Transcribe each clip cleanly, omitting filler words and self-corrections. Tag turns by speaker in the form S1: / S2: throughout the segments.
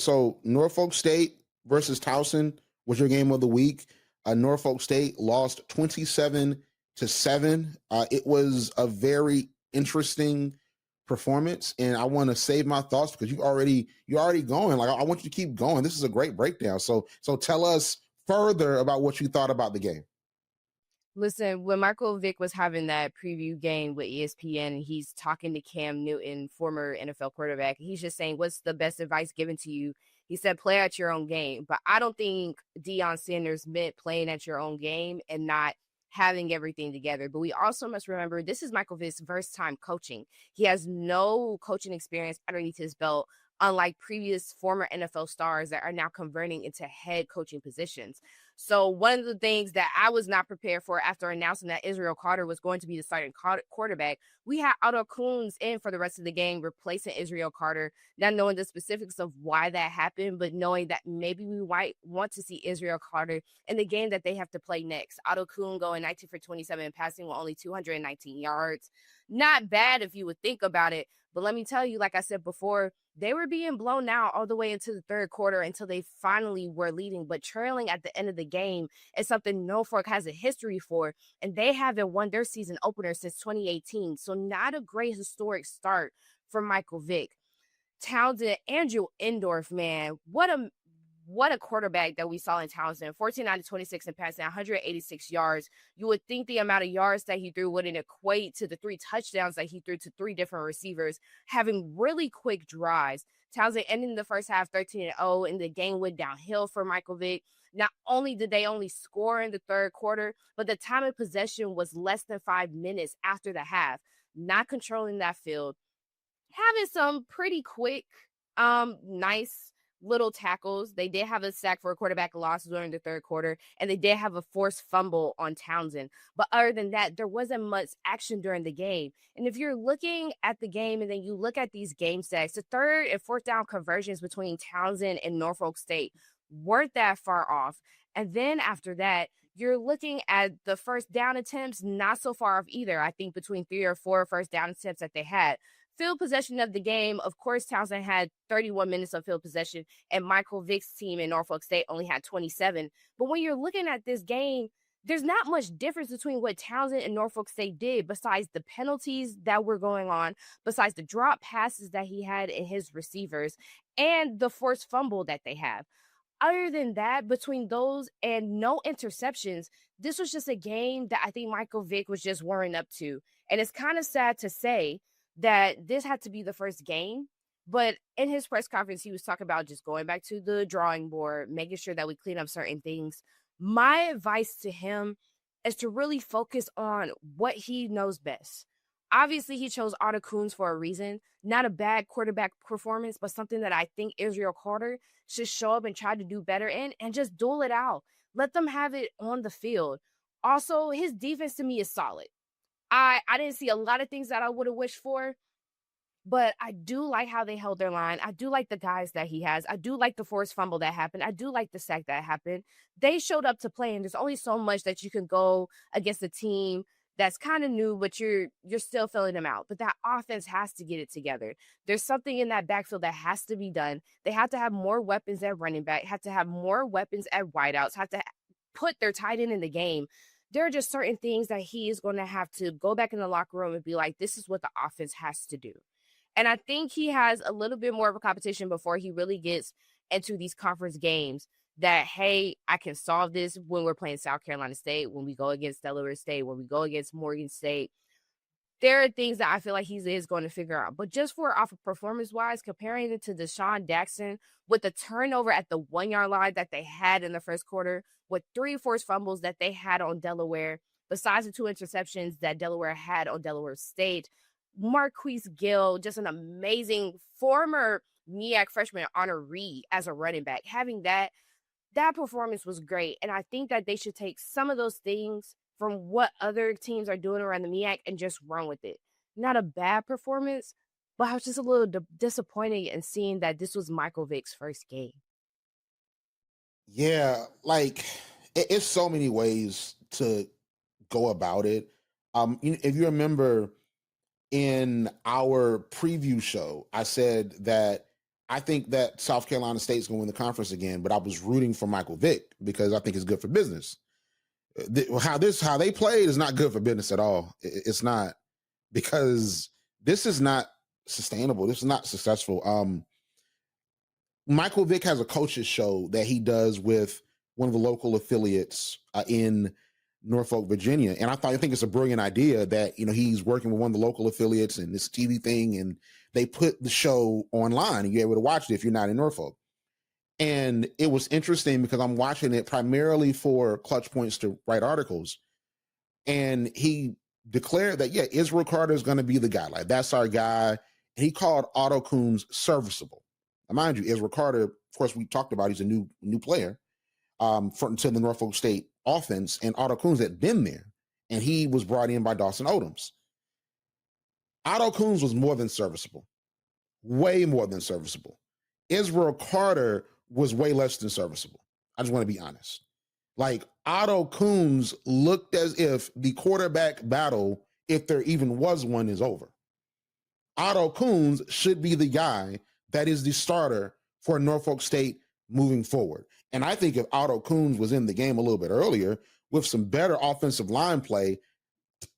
S1: So Norfolk State versus Towson was your game of the week. Norfolk State lost 27-7. It was a very interesting performance, and I want to save my thoughts because you're already going. Like, I want you to keep going. This is a great breakdown. So tell us further about what you thought about the game.
S2: Listen, when Michael Vick was having that preview game with ESPN and he's talking to Cam Newton, former NFL quarterback, he's just saying, what's the best advice given to you? He said, play at your own game. But I don't think Deion Sanders meant playing at your own game and not having everything together. But we also must remember this is Michael Vick's first time coaching. He has no coaching experience underneath his belt, unlike previous former NFL stars that are now converting into head coaching positions. So one of the things that I was not prepared for after announcing that Israel Carter was going to be the starting quarterback, we had Otto Kuhns in for the rest of the game, replacing Israel Carter, not knowing the specifics of why that happened, but knowing that maybe we might want to see Israel Carter in the game that they have to play next. Otto Kuhn going 19 for 27, passing with only 219 yards. Not bad if you would think about it. But let me tell you, like I said before, they were being blown out all the way into the third quarter until they finally were leading. But trailing at the end of the game is something Norfolk has a history for, and they haven't won their season opener since 2018. So not a great historic start for Michael Vick. Townsend, Andrew Endorf, man, what a quarterback that we saw in Townsend. 14-26 and passing 186 yards. You would think the amount of yards that he threw wouldn't equate to the 3 touchdowns that he threw to 3 different receivers, having really quick drives. Townsend ending the first half 13-0, and the game went downhill for Michael Vick. Not only did they only score in the third quarter, but the time of possession was less than 5 minutes after the half. Not controlling that field. Having some pretty quick, nice little tackles. They did have a sack for a quarterback loss during the third quarter, and they did have a forced fumble on Townsend. But other than that, there wasn't much action during the game. And if you're looking at the game and then you look at these game sacks, the third and fourth down conversions between Townsend and Norfolk State weren't that far off. And then after that, you're looking at the first down attempts, not so far off either. I think between 3 or 4 first down attempts that they had. Field possession of the game, of course, Townsend had 31 minutes of field possession, and Michael Vick's team in Norfolk State only had 27. But when you're looking at this game, there's not much difference between what Townsend and Norfolk State did besides the penalties that were going on, besides the drop passes that he had in his receivers, and the forced fumble that they have. Other than that, between those and no interceptions, this was just a game that I think Michael Vick was just warming up to. And it's kind of sad to say that this had to be the first game. But in his press conference, he was talking about just going back to the drawing board, making sure that we clean up certain things. My advice to him is to really focus on what he knows best. Obviously, he chose Otto Kuhns for a reason. Not a bad quarterback performance, but something that I think Israel Carter should show up and try to do better in and just duel it out. Let them have it on the field. Also, his defense to me is solid. I didn't see a lot of things that I would have wished for, but I do like how they held their line. I do like the guys that he has. I do like the forced fumble that happened. I do like the sack that happened. They showed up to play, and there's only so much that you can go against a team that's kind of new, but you're still filling them out. But that offense has to get it together. There's something in that backfield that has to be done. They have to have more weapons at running back, have to have more weapons at wideouts, have to put their tight end in the game. There are just certain things that he is going to have to go back in the locker room and be like, this is what the offense has to do. And I think he has a little bit more of a competition before he really gets into these conference games that, hey, I can solve this when we're playing South Carolina State, when we go against Delaware State, when we go against Morgan State. There are things that I feel like he is going to figure out. But just for off of performance-wise, comparing it to Deshaun Jackson with the turnover at the 1-yard line that they had in the first quarter, with 3 forced fumbles that they had on Delaware, besides the 2 interceptions that Delaware had on Delaware State, Marquise Gill, just an amazing former MEAC freshman honoree as a running back. Having that performance was great. And I think that they should take some of those things from what other teams are doing around the MEAC and just run with it. Not a bad performance, but I was just a little disappointed in seeing that this was Michael Vick's first game.
S1: Yeah, like it's so many ways to go about it. If you remember in our preview show, I said that I think that South Carolina State's going to win the conference again, but I was rooting for Michael Vick because I think it's good for business. How they played is not good for business at all. It's not, because this is not sustainable. This is not successful. Michael Vick has a coaches show that he does with one of the local affiliates in Norfolk, Virginia. And I think it's a brilliant idea that, he's working with one of the local affiliates and this TV thing, and they put the show online and you're able to watch it if you're not in Norfolk. And it was interesting because I'm watching it primarily for Clutch Points to write articles. And he declared that, yeah, Israel Carter is going to be the guy. Like, that's our guy. And he called Otto Kuhns serviceable. Now, mind you, Israel Carter, of course, we talked about, he's a new player to the Norfolk State offense, and Otto Kuhns had been there, and he was brought in by Dawson Odoms. Otto Kuhns was more than serviceable, way more than serviceable. Israel Carter was way less than serviceable. I just want to be honest. Like, Otto Kuhns looked as if the quarterback battle, if there even was one, is over. Otto Kuhns should be the guy that is the starter for Norfolk State moving forward. And I think if Otto Kuhns was in the game a little bit earlier with some better offensive line play,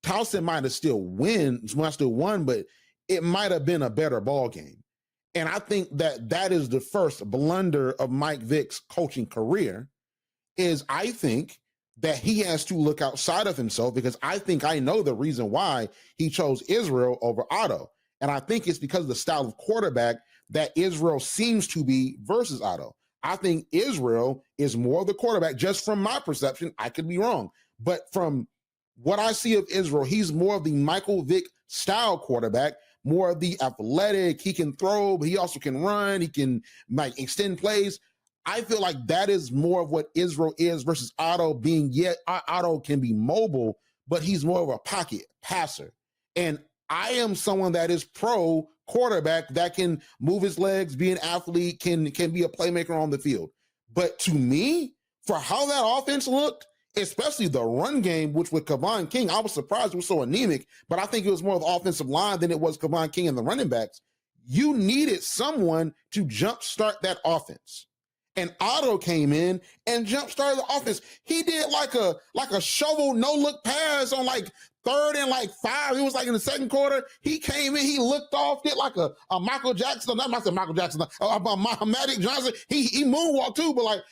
S1: Towson might have still won, but it might have been a better ball game. And I think that is the first blunder of Mike Vick's coaching career, is I think that he has to look outside of himself, because I think I know the reason why he chose Israel over Otto. And I think it's because of the style of quarterback that Israel seems to be versus Otto. I think Israel is more of the quarterback, just from my perception. I could be wrong. But from what I see of Israel, he's more of the Michael Vick style quarterback, more of the athletic. He can throw, but he also can run. He can extend plays. I feel like that is more of what Israel is versus Otto being, yet Otto can be mobile, but he's more of a pocket passer. And I am someone that is pro quarterback that can move his legs, be an athlete, can be a playmaker on the field. But to me, for how that offense looked, especially the run game, which with Kevon King, I was surprised it was so anemic, but I think it was more of the offensive line than it was Kevon King and the running backs. You needed someone to jumpstart that offense. And Otto came in and jumpstarted the offense. He did like a shovel no-look pass on 3rd and 5. It was in the second quarter. He came in, he looked off, did like a Michael Jackson, not Michael Jackson, a Magic Johnson. He moonwalked too, but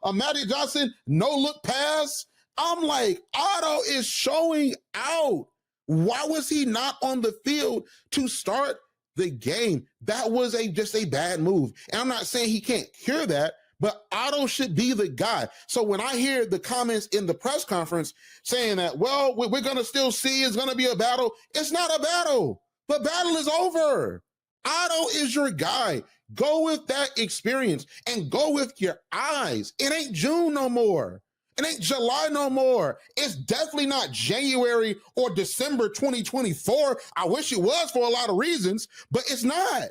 S1: a Magic Johnson no-look pass. I'm like, Otto is showing out. Why was he not on the field to start the game? That was just a bad move. And I'm not saying he can't cure that, but Otto should be the guy. So when I hear the comments in the press conference saying that, well, we're going to still see it's going to be a battle, it's not a battle. The battle is over. Otto is your guy. Go with that experience and go with your eyes. It ain't June no more. It ain't July no more. It's definitely not January or December 2024. I wish it was for a lot of reasons, but it's not.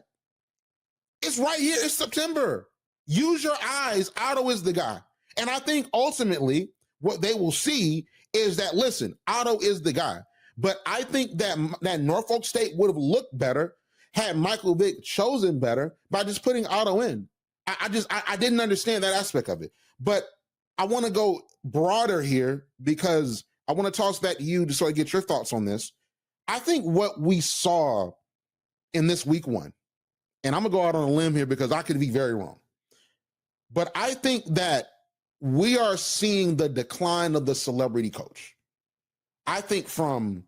S1: It's right here. It's September. Use your eyes. Otto is the guy. And I think ultimately what they will see is that, listen, Otto is the guy. But I think that Norfolk State would have looked better had Michael Vick chosen better by just putting Otto in. I didn't understand that aspect of it. But I want to go broader here because I want to toss back to you to sort of get your thoughts on this. I think what we saw in this week one, and I'm going to go out on a limb here because I could be very wrong, but I think that we are seeing the decline of the celebrity coach. I think from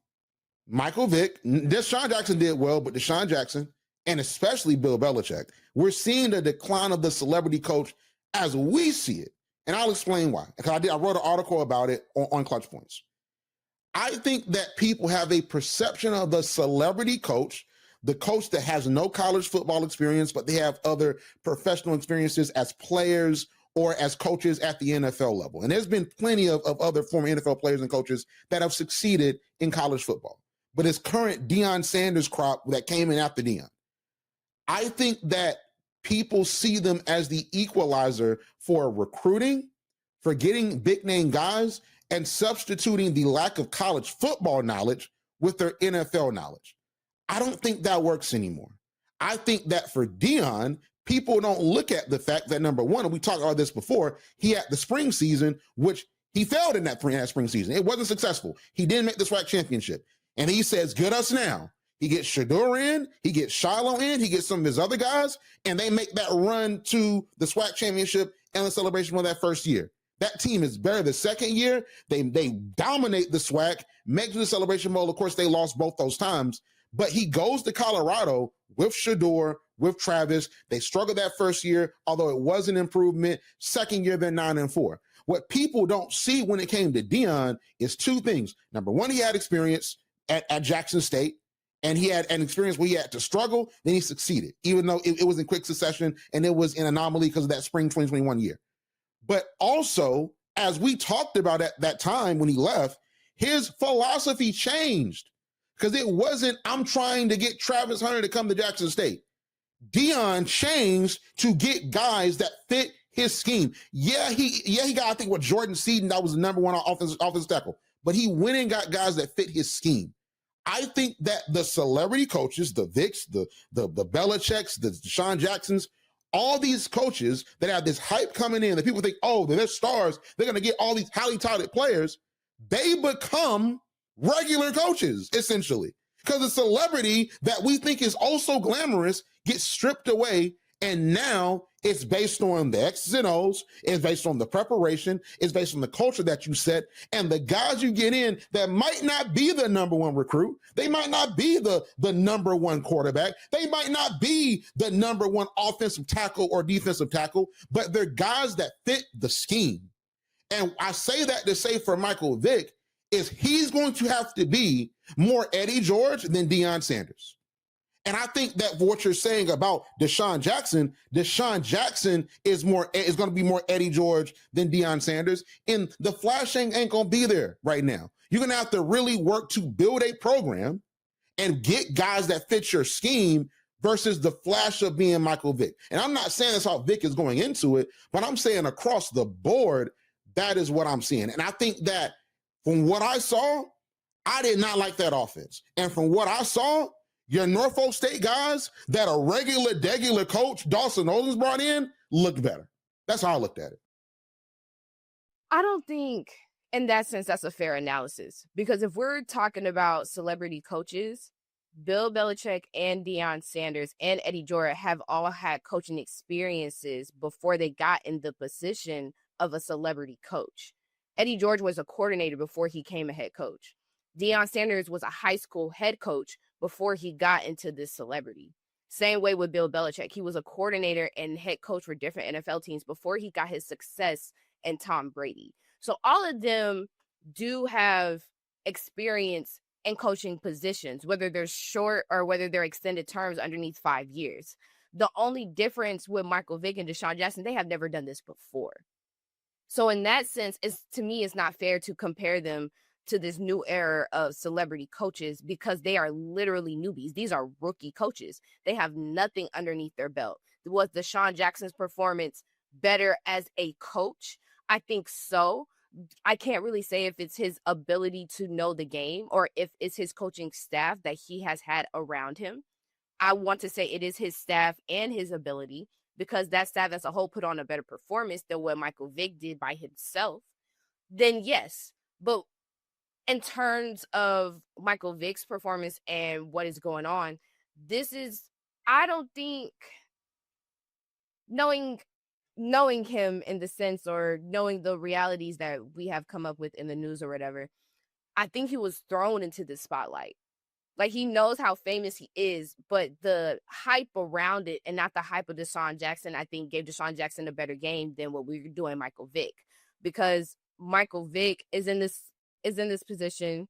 S1: Michael Vick, Deshaun Jackson did well, but Deshaun Jackson, and especially Bill Belichick, we're seeing the decline of the celebrity coach as we see it. And I'll explain why. Because I wrote an article about it on Clutch Points. I think that people have a perception of the celebrity coach, the coach that has no college football experience, but they have other professional experiences as players or as coaches at the NFL level. And there's been plenty of other former NFL players and coaches that have succeeded in college football. But it's current Deion Sanders crop that came in after Deion. I think that people see them as the equalizer for recruiting, for getting big name guys, and substituting the lack of college football knowledge with their NFL knowledge. I don't think that works anymore. I think that for Deion, people don't look at the fact that, number one, and we talked about this before, he had the spring season, which he failed in that spring season. It wasn't successful. He didn't make the SWAC championship. And he says, get us now. He gets Shedeur in, he gets Shiloh in, he gets some of his other guys, and they make that run to the SWAC championship and the celebration of that first year. That team is better the second year. They dominate the SWAC, make the celebration bowl. Of course, they lost both those times. But he goes to Colorado with Shedeur, with Travis. They struggled that first year, although it was an improvement. Second year, they're 9-4. What people don't see when it came to Deion is two things. Number one, he had experience at Jackson State, and he had an experience where he had to struggle, then he succeeded, even though it was in quick succession and it was an anomaly because of that spring 2021 year. But also, as we talked about at that time when he left, his philosophy changed. Because it wasn't, I'm trying to get Travis Hunter to come to Jackson State. Deion changed to get guys that fit his scheme. Yeah, he got, I think, what, Jordan Seaton, that was the number one offensive tackle. But he went and got guys that fit his scheme. I think that the celebrity coaches, the Vicks, the Belichicks, the Deshaun Jacksons, all these coaches that have this hype coming in, that people think, oh, they're stars, they're going to get all these highly touted players, they become regular coaches, essentially. Because the celebrity that we think is also glamorous gets stripped away, and now it's based on the X's and O's, it's based on the preparation, it's based on the culture that you set, and the guys you get in that might not be the number one recruit, they might not be the number one quarterback, they might not be the number one offensive tackle or defensive tackle, but they're guys that fit the scheme. And I say that to say for Michael Vick, is he's going to have to be more Eddie George than Deion Sanders. And I think that what you're saying about Deshaun Jackson is going to be more Eddie George than Deion Sanders. And the flash ain't going to be there right now. You're going to have to really work to build a program and get guys that fit your scheme versus the flash of being Michael Vick. And I'm not saying that's how Vick is going into it, but I'm saying across the board, that is what I'm seeing. And I think that from what I saw, I did not like that offense. And from what I saw, your Norfolk State guys that a regular coach, Dawson Owens, brought in, looked better. That's how I looked at it.
S2: I don't think, in that sense, that's a fair analysis. Because if we're talking about celebrity coaches, Bill Belichick and Deion Sanders and Eddie George have all had coaching experiences before they got in the position of a celebrity coach. Eddie George was a coordinator before he became a head coach. Deion Sanders was a high school head coach before he got into this celebrity. Same way with Bill Belichick. He was a coordinator and head coach for different NFL teams before he got his success in Tom Brady. So all of them do have experience in coaching positions, whether they're short or whether they're extended terms underneath 5 years. The only difference with Michael Vick and Deshaun Jackson, they have never done this before. So in that sense, to me, it's not fair to compare them to this new era of celebrity coaches because they are literally newbies. These are rookie coaches. They have nothing underneath their belt. Was Deshaun Jackson's performance better as a coach? I think so. I can't really say if it's his ability to know the game or if it's his coaching staff that he has had around him. I want to say it is his staff and his ability, because that staff as a whole put on a better performance than what Michael Vick did by himself, then yes. But in terms of Michael Vick's performance and what is going on, I don't think, knowing him in the sense or knowing the realities that we have come up with in the news or whatever, I think he was thrown into the spotlight. Like, he knows how famous he is, but the hype around it and not the hype of Deshaun Jackson, I think gave Deshaun Jackson a better game than what we were doing Michael Vick. Because Michael Vick is in this position,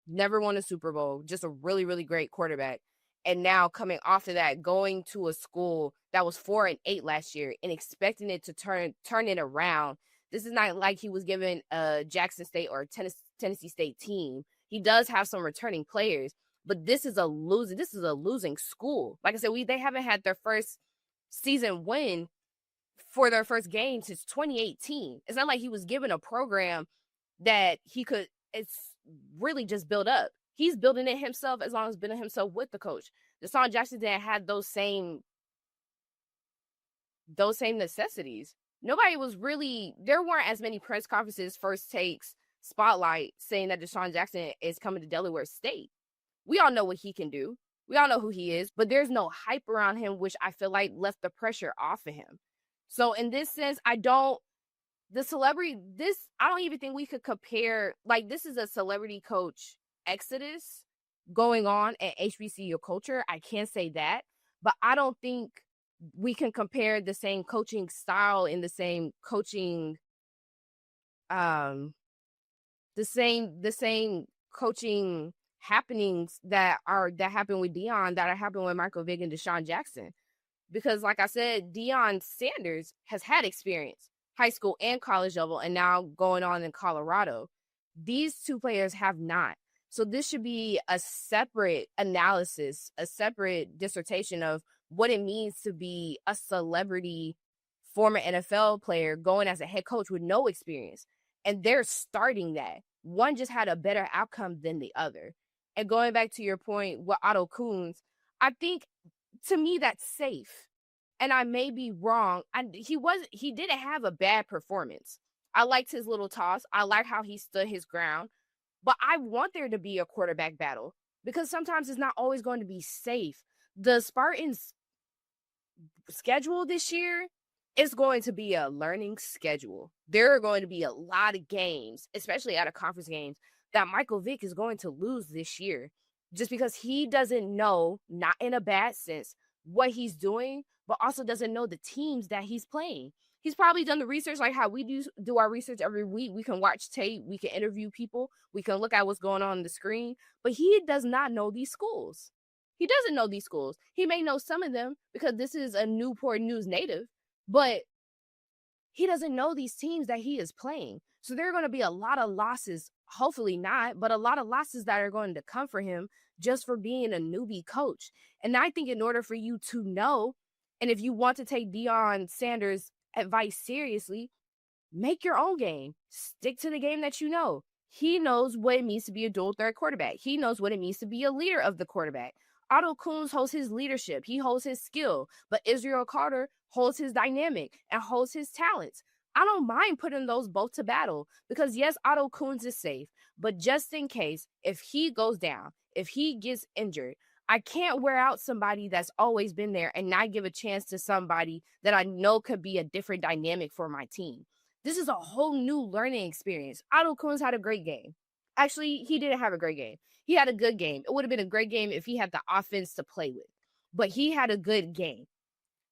S2: never won a Super Bowl, just a really, really great quarterback. And now coming off of that, going to a school that was 4-8 last year and expecting it to turn it around. This is not like he was given a Jackson State or Tennessee State team. He does have some returning players, but this is a losing school. Like I said, they haven't had their first season win for their first game since 2018. It's not like he was given a program that it's really just built up. He's building it himself as long as building himself with the coach. Deshaun Jackson didn't have those same necessities. Nobody was really, there weren't as many press conferences, first takes, spotlight saying that Deshaun Jackson is coming to Delaware State. We all know what he can do. We all know who he is, but there's no hype around him, which I feel like left the pressure off of him. So in this sense, I don't even think we could compare, like, this is a celebrity coach exodus going on at HBCU culture. I can't say that, but I don't think we can compare the same coaching style and the same coaching, the same coaching happenings that happen with Deion that are happening with Michael Vick and Deshaun Jackson. Because like I said, Deion Sanders has had experience, high school and college level, and now going on in Colorado. These two players have not. So this should be a separate analysis, a separate dissertation of what it means to be a celebrity former NFL player going as a head coach with no experience. And they're starting that. One just had a better outcome than the other. And going back to your point with Otto Kuhns, I think, to me, that's safe. And I may be wrong. He didn't have a bad performance. I liked his little toss. I like how he stood his ground. But I want there to be a quarterback battle because sometimes it's not always going to be safe. The Spartans' schedule this year is going to be a learning schedule. There are going to be a lot of games, especially out of conference games, that Michael Vick is going to lose this year just because he doesn't know, not in a bad sense, what he's doing, but also doesn't know the teams that he's playing. He's probably done the research like how we do our research every week. We can watch tape, we can interview people, we can look at what's going on the screen, but he does not know these schools. He doesn't know these schools. He may know some of them because this is a Newport News native, but he doesn't know these teams that he is playing. So there are going to be a lot of losses, hopefully not, but a lot of losses that are going to come for him just for being a newbie coach. And I think in order for you to know, and if you want to take Deion Sanders' advice seriously, make your own game. Stick to the game that you know. He knows what it means to be a dual threat quarterback. He knows what it means to be a leader of the quarterback. Otto Kuhns holds his leadership. He holds his skill. But Israel Carter holds his dynamic and holds his talents. I don't mind putting those both to battle because, yes, Otto Kuhns is safe. But just in case, if he goes down, if he gets injured, I can't wear out somebody that's always been there and not give a chance to somebody that I know could be a different dynamic for my team. This is a whole new learning experience. Otto Kuhns had a great game. Actually, he didn't have a great game. He had a good game. It would have been a great game if he had the offense to play with. But he had a good game.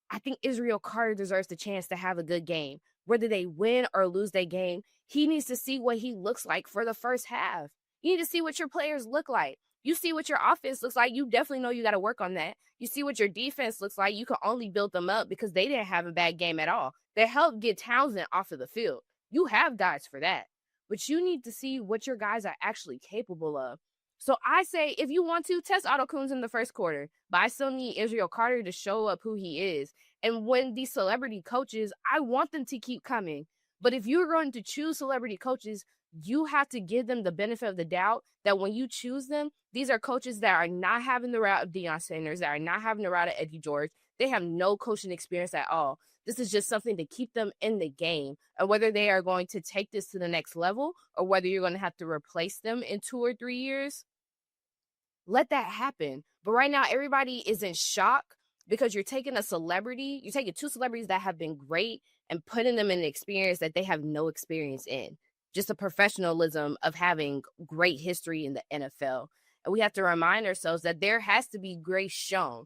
S2: I think Israel Carter deserves the chance to have a good game. Whether they win or lose their game, he needs to see what he looks like for the first half. You need to see what your players look like. You see what your offense looks like, you definitely know you got to work on that. You see what your defense looks like, you can only build them up because they didn't have a bad game at all. They helped get Towson off of the field. You have guys for that. But you need to see what your guys are actually capable of. So I say, if you want to, test Otto Kuhns in the first quarter. But I still need Israel Carter to show up who he is. And when these celebrity coaches, I want them to keep coming. But if you're going to choose celebrity coaches, you have to give them the benefit of the doubt that when you choose them, these are coaches that are not having the route of Deion Sanders, that are not having the route of Eddie George. They have no coaching experience at all. This is just something to keep them in the game. And whether they are going to take this to the next level or whether you're going to have to replace them in 2 or 3 years, let that happen. But right now, everybody is in shock because you're taking a celebrity, you're taking 2 celebrities that have been great and putting them in an experience that they have no experience in. Just the professionalism of having great history in the NFL. And we have to remind ourselves that there has to be grace shown.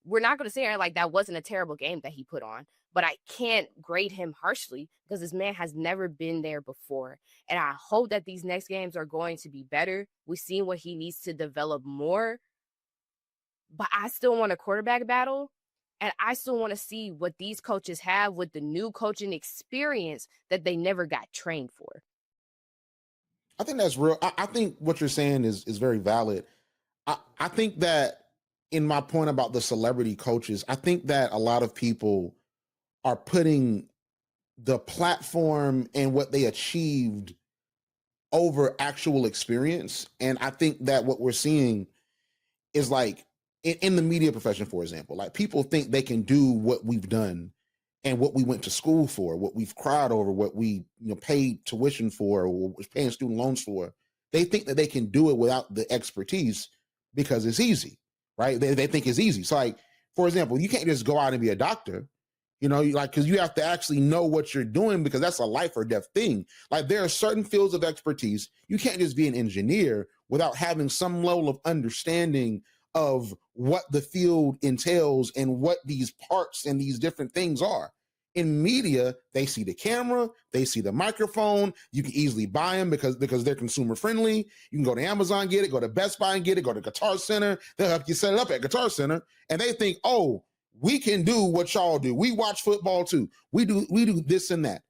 S2: We're not going to say like that wasn't a terrible game that he put on, but I can't grade him harshly because this man has never been there before. And I hope that these next games are going to be better. We've seen what he needs to develop more, but I still want a quarterback battle. And I still want to see what these coaches have with the new coaching experience that they never got trained for.
S1: I think that's real. I think what you're saying is very valid. I think that in my point about the celebrity coaches, I think that a lot of people are putting the platform and what they achieved over actual experience. And I think that what we're seeing is like in the media profession, for example, like people think they can do what we've done and what we went to school for, what we've cried over, what we paid tuition for, or was paying student loans for. They think that they can do it without the expertise because it's easy, right? They think it's easy. So, like, for example, you can't just go out and be a doctor, because you have to actually know what you're doing, because that's a life or death thing. Like, there are certain fields of expertise. You can't just be an engineer without having some level of understanding of what the field entails and what these parts and these different things are. In media, they see the camera, they see the microphone. You can easily buy them because they're consumer friendly. You can go to Amazon, get it, go to Best Buy and get it, go to Guitar Center. They'll help you set it up at Guitar Center. And they think, oh, we can do what y'all do. We watch football too. We do this and that.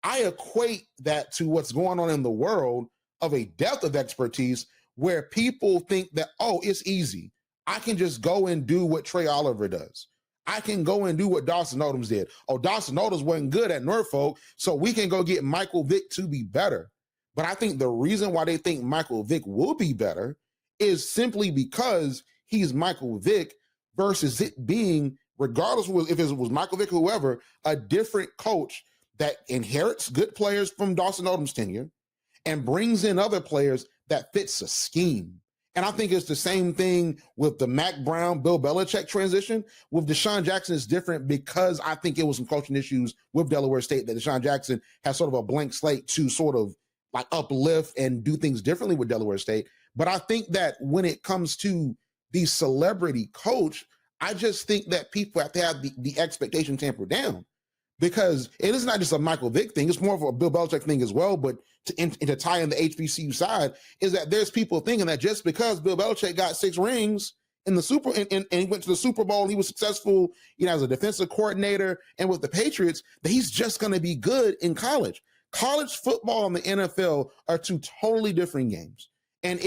S1: I equate that to what's going on in the world of a depth of expertise where people think that, oh, it's easy. I can just go and do what Trey Oliver does. I can go and do what Dawson Odoms did. Oh, Dawson Odoms wasn't good at Norfolk, so we can go get Michael Vick to be better. But I think the reason why they think Michael Vick will be better is simply because he's Michael Vick versus it being, regardless if it was Michael Vick or whoever, a different coach that inherits good players from Dawson Odoms' tenure and brings in other players that fits a scheme. And I think it's the same thing with the Mac Brown, Bill Belichick transition. With Deshaun Jackson, it's different because I think it was some coaching issues with Delaware State that Deshaun Jackson has sort of a blank slate to sort of like uplift and do things differently with Delaware State. But I think that when it comes to the celebrity coach, I just think that people have to have the expectation tempered down, because it is not just a Michael Vick thing. It's more of a Bill Belichick thing as well. But to tie in the HBCU side is that there's people thinking that just because Bill Belichick got 6 rings in the and he went to the Super Bowl, and he was successful, as a defensive coordinator and with the Patriots, that he's just going to be good in college. College football and the NFL are two totally different games. And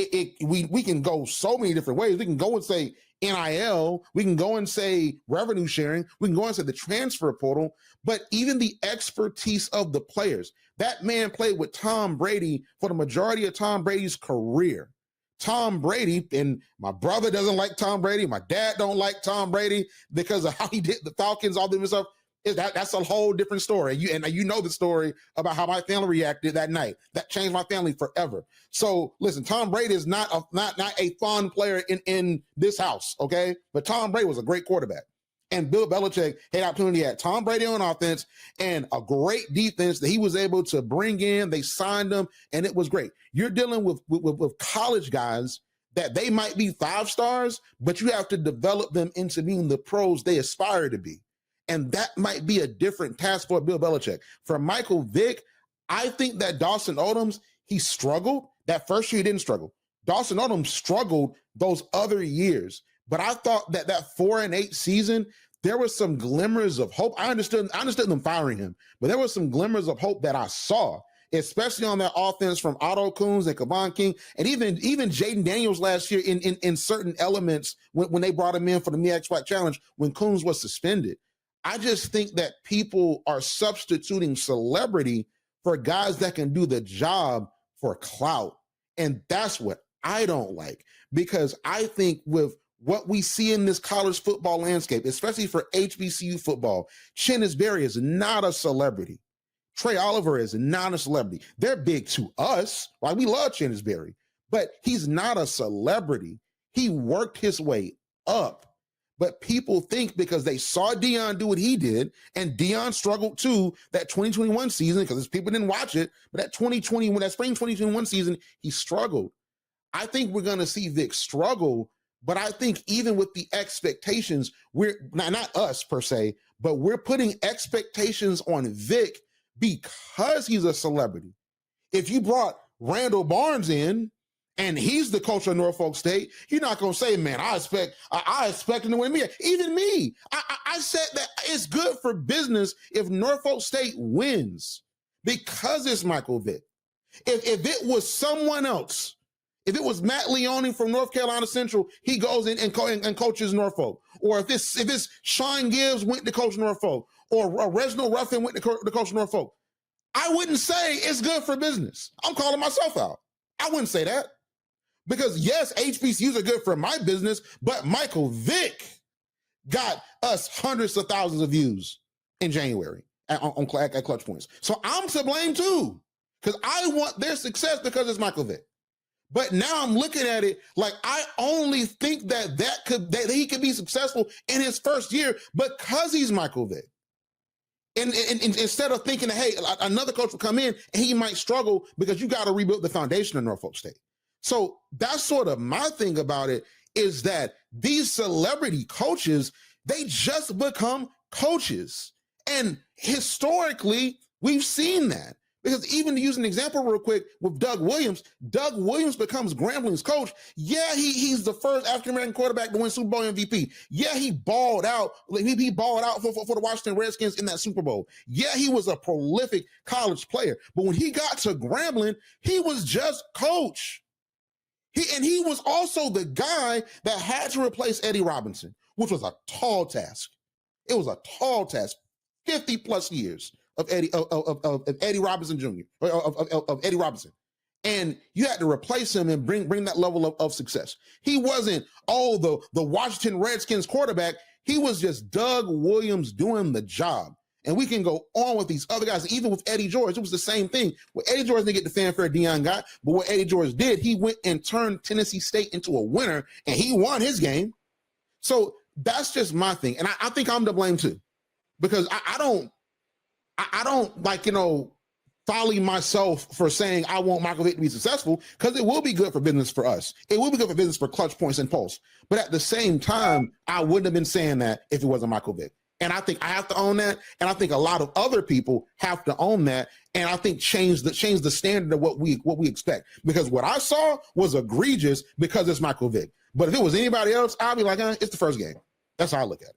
S1: we can go so many different ways. We can go and say NIL, we can go and say revenue sharing, we can go and say the transfer portal, but even the expertise of the players. That man played with Tom Brady for the majority of Tom Brady's career. Tom Brady, and my brother doesn't like Tom Brady, my dad don't like Tom Brady because of how he did the Falcons, all this stuff. That's a whole different story. You know the story about how my family reacted that night. That changed my family forever. So listen, Tom Brady is not a fun player in this house, okay? But Tom Brady was a great quarterback. And Bill Belichick had opportunity at Tom Brady on offense and a great defense that he was able to bring in. They signed him, and it was great. You're dealing with college guys that they might be 5 stars, but you have to develop them into being the pros they aspire to be. And that might be a different task for Bill Belichick. For Michael Vick, I think that Dawson Odoms, he struggled. That first year, he didn't struggle. Dawson Odoms struggled those other years. But I thought that 4-8 season, there were some glimmers of hope. I understood them firing him, but there were some glimmers of hope that I saw, especially on that offense from Otto Coons and Kevon King, and even Jaden Daniels last year in certain elements when they brought him in for the MEAC Challenge when Coons was suspended. I just think that people are substituting celebrity for guys that can do the job for clout. And that's what I don't like, because I think with what we see in this college football landscape, especially for HBCU football, Chennis Berry is not a celebrity. Trey Oliver is not a celebrity. They're big to us. Like, we love Chennis Berry, but he's not a celebrity. He worked his way up. But people think because they saw Deion do what he did, and Deion struggled too that 2021 season, because people didn't watch it, but that spring 2021 season, he struggled. I think we're going to see Vic struggle, but I think even with the expectations, we're not us per se, but we're putting expectations on Vic because he's a celebrity. If you brought Randall Barnes in, and he's the coach of Norfolk State, you're not going to say, man, I expect him to win me. Even me. I said that it's good for business if Norfolk State wins because it's Michael Vick. If it was someone else, if it was Matt Leone from North Carolina Central, he goes in and coaches Norfolk. Or if it's Sean Gibbs went to coach Norfolk, or Reginald Ruffin went to coach Norfolk, I wouldn't say it's good for business. I'm calling myself out. I wouldn't say that. Because yes, HBCUs are good for my business, but Michael Vick got us hundreds of thousands of views in January at Clutch Points. So I'm to blame too, because I want their success because it's Michael Vick. But now I'm looking at it like I only think that he could be successful in his first year because he's Michael Vick. And instead of thinking that, hey, another coach will come in and he might struggle because you got to rebuild the foundation of Norfolk State. So that's sort of my thing about it, is that these celebrity coaches, they just become coaches. And historically, we've seen that. Because even to use an example real quick with Doug Williams becomes Grambling's coach. Yeah, he's the first African-American quarterback to win Super Bowl MVP. Yeah, he balled out. He balled out for the Washington Redskins in that Super Bowl. Yeah, he was a prolific college player. But when he got to Grambling, he was just coach. He was also the guy that had to replace Eddie Robinson, which was a tall task. It was a tall task, 50 plus years of Eddie Robinson Jr. of Eddie Robinson. And you had to replace him and bring that level of success. He wasn't, the Washington Redskins quarterback. He was just Doug Williams doing the job. And we can go on with these other guys. Even with Eddie George, it was the same thing. Well, Eddie George didn't get the fanfare Deion got, but what Eddie George did, he went and turned Tennessee State into a winner, and he won his game. So that's just my thing. And I think I'm to blame too, because I don't folly myself for saying I want Michael Vick to be successful, because it will be good for business for us. It will be good for business for Clutch Points and Pulse. But at the same time, I wouldn't have been saying that if it wasn't Michael Vick. And I think I have to own that. And I think a lot of other people have to own that. And I think change the standard of what we expect. Because what I saw was egregious because it's Michael Vick. But if it was anybody else, I'd be like, it's the first game. That's how I look at it.